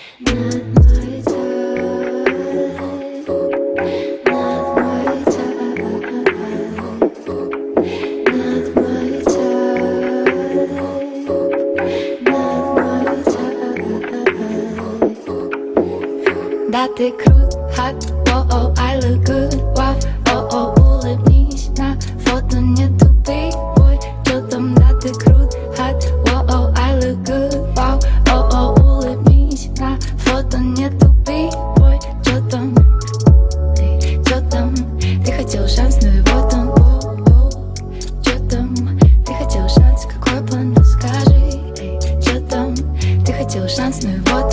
Not my type. Not my type. Not my type. Not my type. Да ты крут, hot, oh, I look good, wow, oh, улыбнись, на фото не тупи, ой, чё там, да ты крут, hot, oh, I look good, wow, oh, улыбнись, на фото не тупи, ой, чё там, ты хотел шанс, но его там, чё там, ты хотел шанс, какой план, расскажи, чё там, ты хотел шанс, но его